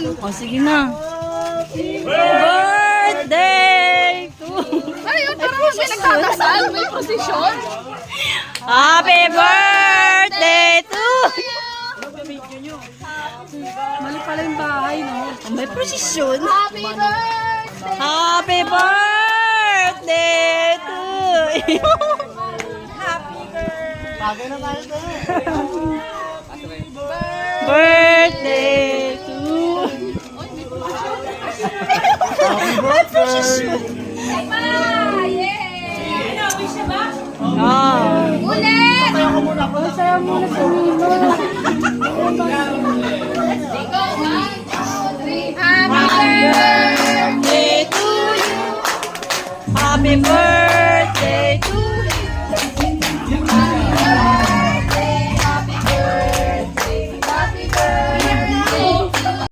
yan. O, sige na. Birthday to... Ayun, parang may nagdadasal. May prosesyon. Happy birthday to... Mali pala yung bahay, no? May prosesyon. Happy birthday. Happy birthday to you. Bagay na tayo tayo. Birthday to Happy birthday! Ah. Ulit! Tayo ko muna. Saya muna si Nino.